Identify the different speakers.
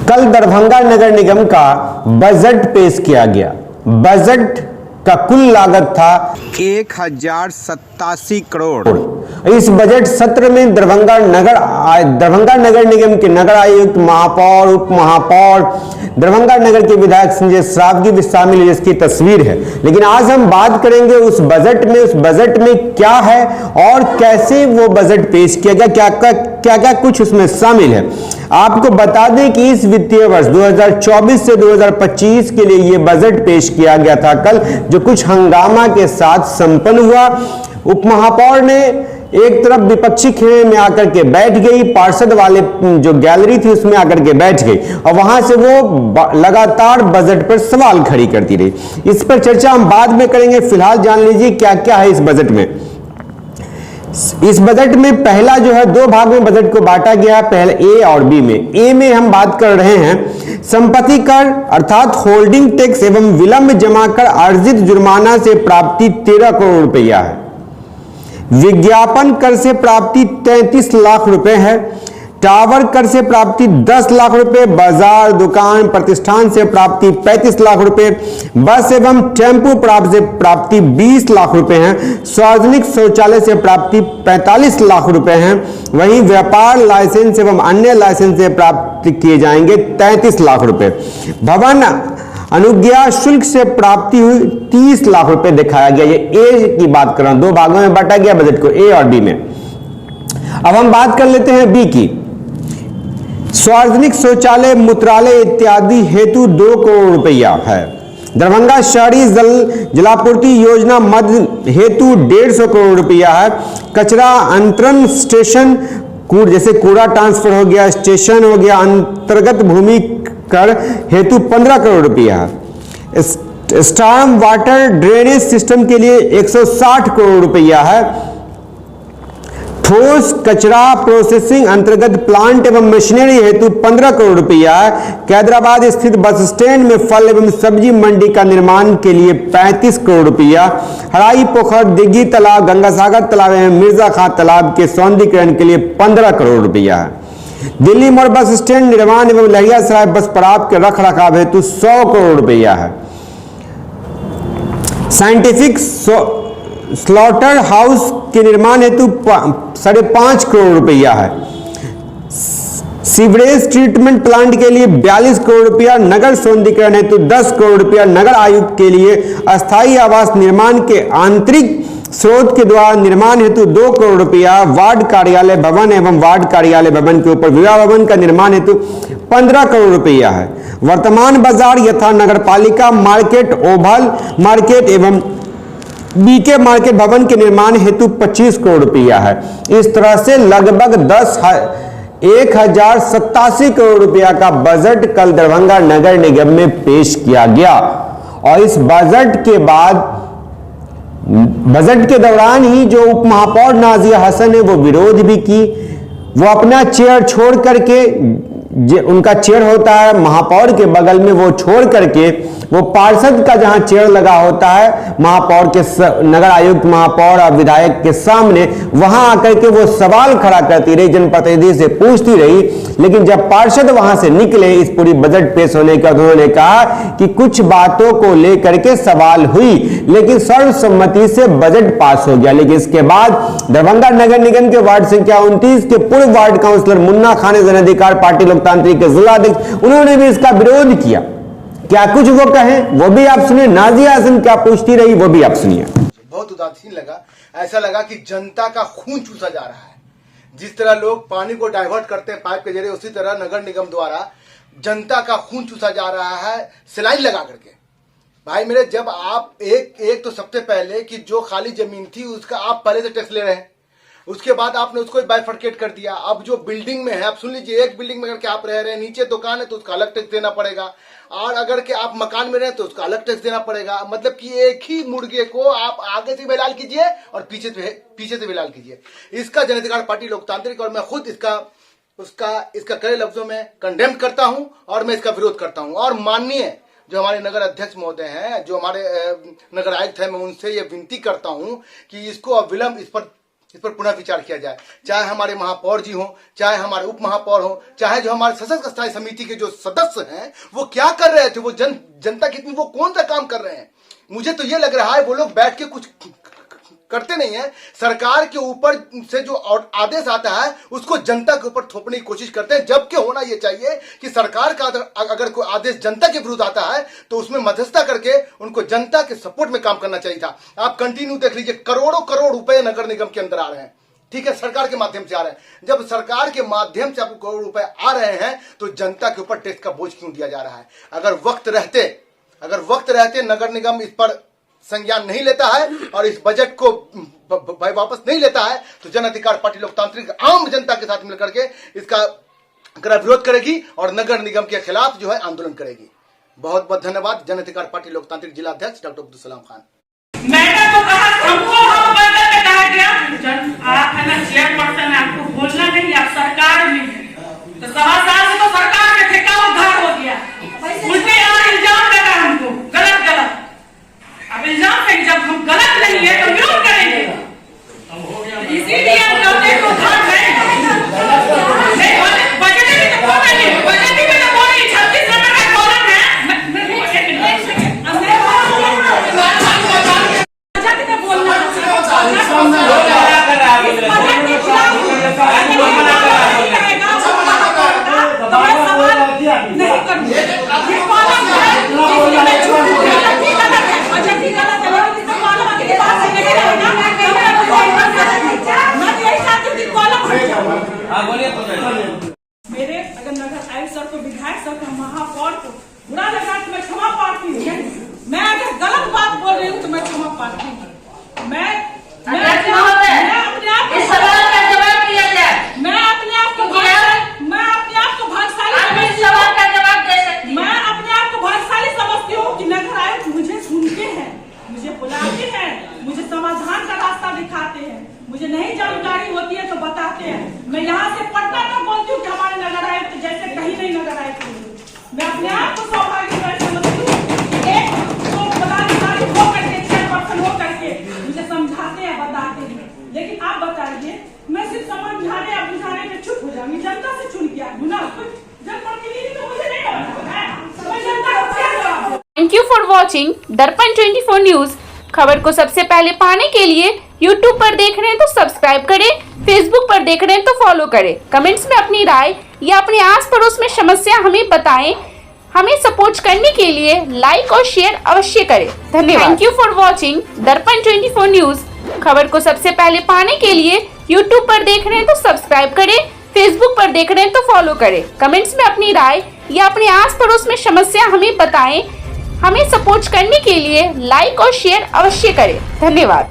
Speaker 1: कल दरभंगा नगर निगम का बजट पेश किया गया। बजट का कुल लागत था 1087 करोड़। इस बजट सत्र में दरभंगा नगर निगम के नगर आयुक्त, महापौर, उप महापौर, दरभंगा नगर के विधायक संजय सरावगी भी शामिल है, जिसकी तस्वीर है। लेकिन आज हम बात करेंगे उस बजट में क्या है और कैसे वो बजट पेश किया गया, क्या कुछ उसमें शामिल है। आपको बता दें कि इस वित्तीय वर्ष 2024 से 2025 के लिए यह बजट पेश किया गया था कल, जो कुछ हंगामा के साथ संपन्न हुआ। उप महापौर ने एक तरफ विपक्षी खेमे में आकर के बैठ गई, पार्षद वाले जो गैलरी थी उसमें आकर के बैठ गई और वहां से वो लगातार बजट पर सवाल खड़ी करती रही। इस पर चर्चा हम बाद में करेंगे। फिलहाल जान लीजिए क्या क्या है इस बजट में। इस बजट में पहला जो है, दो भाग में बजट को बांटा गया है, पहले ए और बी में। ए में हम बात कर रहे हैं संपत्ति कर अर्थात होल्डिंग टैक्स एवं विलंब जमा कर अर्जित जुर्माना से प्राप्ति 13 करोड़ रुपया है। विज्ञापन कर से प्राप्ति 33 लाख रुपए है। टावर कर से प्राप्ति 10 लाख रुपए, बाजार, दुकान, प्रतिष्ठान से प्राप्ति 35 लाख रुपए, बस एवं टेम्पो प्राप्त से प्राप्ति 20 लाख रुपए हैं। सार्वजनिक शौचालय से प्राप्ति 45 लाख रुपए हैं। वहीं व्यापार लाइसेंस एवं अन्य लाइसेंस से प्राप्त किए जाएंगे 33 लाख रुपए। भवन अनुज्ञा शुल्क से प्राप्ति हुई 30 लाख रुपए दिखाया गया। ये ए की बात कर रहा हूं, दो भागों में बांटा गया बजट को, ए और बी में। अब हम बात कर लेते हैं बी की। सार्वजनिक शौचालय, मूत्रालय इत्यादि हेतु 2 करोड़ रुपया है। दरभंगा शहरी जलापूर्ति योजना मद हेतु 150 करोड़ रुपया है। कचरा अंतरण स्टेशन, जैसे कूड़ा ट्रांसफर हो गया, स्टेशन हो गया, अंतर्गत भूमि कर हेतु 15 करोड़ रुपया है। स्टॉर्म वाटर ड्रेनेज सिस्टम के लिए 160 करोड़ रुपया है। ठोस कचरा प्रोसेसिंग अंतर्गत प्लांट एवं मशीनरी हेतु 15 करोड़ रुपया है। कैदराबाद स्थित बस स्टैंड में फल एवं सब्जी मंडी का निर्माण के लिए 35 करोड़ रुपया। हराई पोखर, दिग्गी तालाब, गंगासागर तालाब एवं मिर्जा खां तालाब के सौंदर्यीकरण के लिए 15 करोड़ रुपया है। दिल्ली मोड़ बस स्टैंड निर्माण एवं लहियासराय बस पड़ाव के रख रखाव हेतु 100 करोड़ रुपया है। साइंटिफिक स्लॉटर हाउस के निर्माण हेतु 5.5 करोड़ रुपया है। सीवरेज ट्रीटमेंट प्लांट के लिए 42 करोड़ रुपया। नगर सौंदर्यीकरण हेतु 10 करोड़ रुपया। नगर आयुक्त के लिए अस्थायी आवास निर्माण के आंतरिक स्रोत के द्वारा निर्माण हेतु 2 करोड़ रुपया। वार्ड कार्यालय भवन एवं वार्ड कार्यालय भवन के ऊपर विवाह भवन का निर्माण हेतु 15 करोड़ रुपया है। वर्तमान बाजार यथा नगरपालिका मार्केट, ओवल मार्केट एवं बीके मार्केट भवन के निर्माण हेतु 25 करोड़ रुपया है। इस तरह से लगभग 1087 करोड़ रुपया का बजट कल दरभंगा नगर निगम में पेश किया गया। और इस बजट के बाद, बजट के दौरान ही जो उप महापौर नाजिया हसन है वो विरोध भी की। वो अपना चेयर छोड़ करके, उनका चेयर होता है महापौर के बगल में, वो छोड़ करके वो पार्षद का जहां चेयर लगा होता है महापौर के, नगर आयुक्त, महापौर और विधायक के सामने, वहां आकर के वो सवाल खड़ा करती रही, जनप्रतिनिधि से पूछती रही। लेकिन जब पार्षद वहां से निकले इस पूरी बजट पेश होने का, उन्होंने कहा कि कुछ बातों को लेकर के सवाल हुई लेकिन सर्वसम्मति से बजट पास हो गया। लेकिन इसके बाद दरभंगा नगर निगम के वार्ड संख्या 29 के पूर्व वार्ड काउंसिलर मुन्ना खान ने जन अधिकार पार्टी लोकतांत्रिक के जिलाध्यक्ष, उन्होंने भी इसका विरोध किया। क्या कुछ वो कहें वो भी आप सुनिए। नाजिया हसन क्या पूछती रही वो भी आप सुनिए।
Speaker 2: बहुत उदासीन लगा, ऐसा लगा कि जनता का खून चूसा जा रहा है। जिस तरह लोग पानी को डाइवर्ट करते हैं पाइप के जरिए, उसी तरह नगर निगम द्वारा जनता का खून चूसा जा रहा है सिलाई लगा करके। भाई मेरे, जब आप एक तो सबसे पहले कि जो खाली जमीन थी उसका आप पहले से टैक्स ले रहे हैं, उसके बाद आपने उसको बाइफर्केट कर दिया। अब जो बिल्डिंग में है, आप सुन लीजिए, एक बिल्डिंग में अगर के आप रह रहे हैं, नीचे दुकान है तो उसका अलग टैक्स देना पड़ेगा, और अगर के आप मकान में रहे तो उसका अलग टैक्स देना पड़ेगा। मतलब कि एक ही मुर्गे को आप आगे से भी लाल कीजिए और पीछे से भी लाल कीजिए। इसका जन अधिकार पार्टी लोकतांत्रिक और मैं खुद इसका कड़े लफ्जों में कंडेम करता हूं और मैं इसका विरोध करता हूं। और माननीय जो हमारे नगर अध्यक्ष महोदय हैं, जो हमारे नगर आयुक्त हैं, मैं उनसे ये विनती करता हूं कि इसको अविलंब इस पर इस पर पुनः विचार किया जाए। चाहे हमारे महापौर जी हों, चाहे हमारे उप महापौर हों, चाहे जो हमारे सशक्त स्थायी समिति के जो सदस्य हैं, वो क्या कर रहे थे, वो जनता की वो कौन सा काम कर रहे हैं। मुझे तो ये लग रहा है वो लोग बैठ के कुछ करते नहीं है, सरकार के ऊपर से जो आदेश आता है उसको जनता के ऊपर थोपने की कोशिश करते हैं। जबकि होना यह चाहिए कि सरकार का अगर कोई आदेश जनता के विरुद्ध आता है तो उसमें मध्यस्थता करके उनको जनता के सपोर्ट में काम करना चाहिए था। आप कंटिन्यू देख लीजिए, करोड़ों करोड़ रुपए नगर निगम के अंदर आ रहे हैं, ठीक है, सरकार के माध्यम से आ रहे हैं। जब सरकार के माध्यम से आपको करोड़ रुपए आ रहे हैं तो जनता के ऊपर टैक्स का बोझ क्यों दिया जा रहा है। अगर वक्त रहते नगर निगम इस पर संज्ञान नहीं लेता है और इस बजट को वापस नहीं लेता है तो जन अधिकार पार्टी लोकतांत्रिक आम जनता के साथ मिलकर के इसका विरोध करेगी और नगर निगम के खिलाफ जो है आंदोलन करेगी। बहुत बहुत धन्यवाद। जन अधिकार पार्टी लोकतांत्रिक जिला अध्यक्ष डॉक्टर अब्दुल सलाम खान।
Speaker 3: मैंने तो कहा हमको हम बदल में कहा गया आप है ना चेयरपर्सन, आपको बोलना नहीं, आप सरकार में तो 7 साल से तो सरकार में ठेका उधार हो गया। उल्टे यहाँ इल्जाम लगा हमको गलत। अब इल्जाम से जब हम गलत नहीं है तो विरोध करेंगे, इसीलिए हम कहते हैं उधार नहीं बजट में तो बोला नहीं, बजट में तो बोली 36 नंबर का कॉलम है। मेरे अगर नगर आयुक्त सर को, विधायक सर को, महापौर को बुरा लगा तो मैं क्षमा प्रार्थी हूँ। मैं अगर गलत बात बोल रही हूँ तो मैं क्षमा प्रार्थी हूँ। मैं अपने आप को सवाल का जवाब दिया जाए। मैं अपने आप को भाग्यशाली सवाल का जवाब दे सकती हूँ। मैं अपने आप को भाग्यशाली समझती हूँ कि नगर आयुक्त मुझे सुनते हैं, मुझे बुलाते हैं, मुझे समाधान का रास्ता दिखाते हैं, मुझे नहीं जानकारी होती है तो बताते हैं। मैं यहाँ से पटना तक बोलती हूँ कि हमारे नगर आयुक्त जैसे कहीं नहीं नगर आयुक्त हुए। मैं अपने आप को सौभाग्यशाली समझती हूँ। एक तो पदाधिकारी हो करके, चेयरपर्सन हो करके मुझे समझाते हैं, बताते हैं। लेकिन आप बताइए, मैं सिर्फ समझाने या बुझाने में चुप हो जाऊंगी। जनता से चुन गया हूँ ना, जनप्रतिनिधि तो मुझे नहीं बनाना है, मैं जनता को क्या जवाब दूं?
Speaker 4: थैंक यू फॉर वॉचिंग दर्पण 24 न्यूज। खबर को सबसे पहले पाने के लिए YouTube पर देख रहे हैं तो सब्सक्राइब करें, Facebook पर देख रहे हैं तो फॉलो करें। कमेंट्स में अपनी राय या अपने आस पड़ोस में समस्या हमें बताएं। हमें सपोर्ट करने के लिए लाइक और शेयर अवश्य करें। धन्यवाद। थैंक यू फॉर वॉचिंग दर्पण 24 न्यूज। खबर को सबसे पहले पाने के लिए YouTube पर देख रहे हैं तो सब्सक्राइब करें, Facebook पर देख रहे हैं तो फॉलो करें। कमेंट्स में अपनी राय या अपने आस पड़ोस में समस्या हमें बताएं। हमें सपोर्ट करने के लिए लाइक और शेयर अवश्य करें। धन्यवाद।